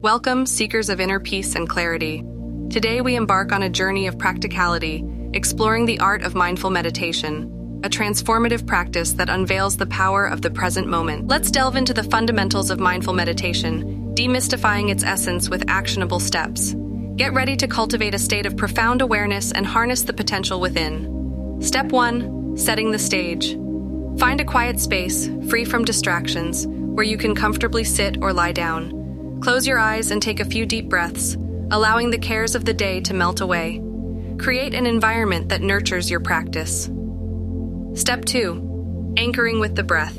Welcome, seekers of inner peace and clarity. Today we embark on a journey of practicality, exploring the art of mindful meditation, a transformative practice that unveils the power of the present moment. Let's delve into the fundamentals of mindful meditation, demystifying its essence with actionable steps. Get ready to cultivate a state of profound awareness and harness the potential within. Step 1. Setting the stage. Find a quiet space, free from distractions, where you can comfortably sit or lie down. Close your eyes and take a few deep breaths, allowing the cares of the day to melt away. Create an environment that nurtures your practice. Step 2. Anchoring with the breath.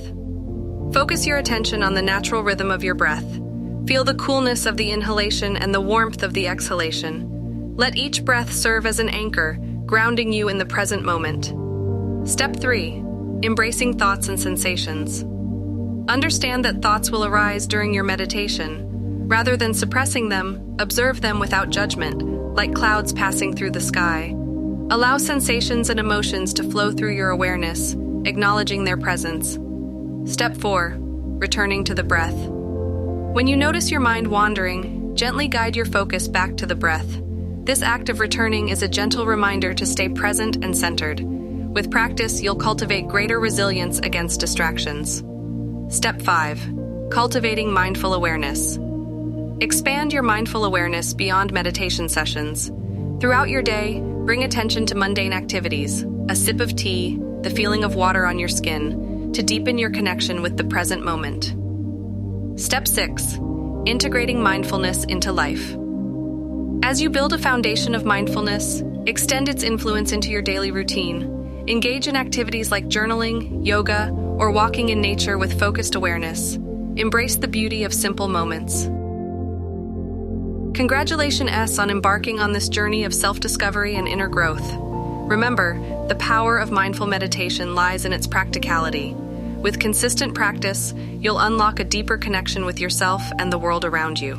Focus your attention on the natural rhythm of your breath. Feel the coolness of the inhalation and the warmth of the exhalation. Let each breath serve as an anchor, grounding you in the present moment. Step 3. Embracing thoughts and sensations. Understand that thoughts will arise during your meditation. Rather than suppressing them, observe them without judgment, like clouds passing through the sky. Allow sensations and emotions to flow through your awareness, acknowledging their presence. Step 4. Returning to the breath. When you notice your mind wandering, gently guide your focus back to the breath. This act of returning is a gentle reminder to stay present and centered. With practice, you'll cultivate greater resilience against distractions. Step 5. Cultivating mindful awareness. Expand your mindful awareness beyond meditation sessions. Throughout your day, bring attention to mundane activities, a sip of tea, the feeling of water on your skin, to deepen your connection with the present moment. Step 6. Integrating mindfulness into life. As you build a foundation of mindfulness, extend its influence into your daily routine. Engage in activities like journaling, yoga, or walking in nature with focused awareness. Embrace the beauty of simple moments. Congratulations on embarking on this journey of self-discovery and inner growth. Remember, the power of mindful meditation lies in its practicality. With consistent practice, you'll unlock a deeper connection with yourself and the world around you.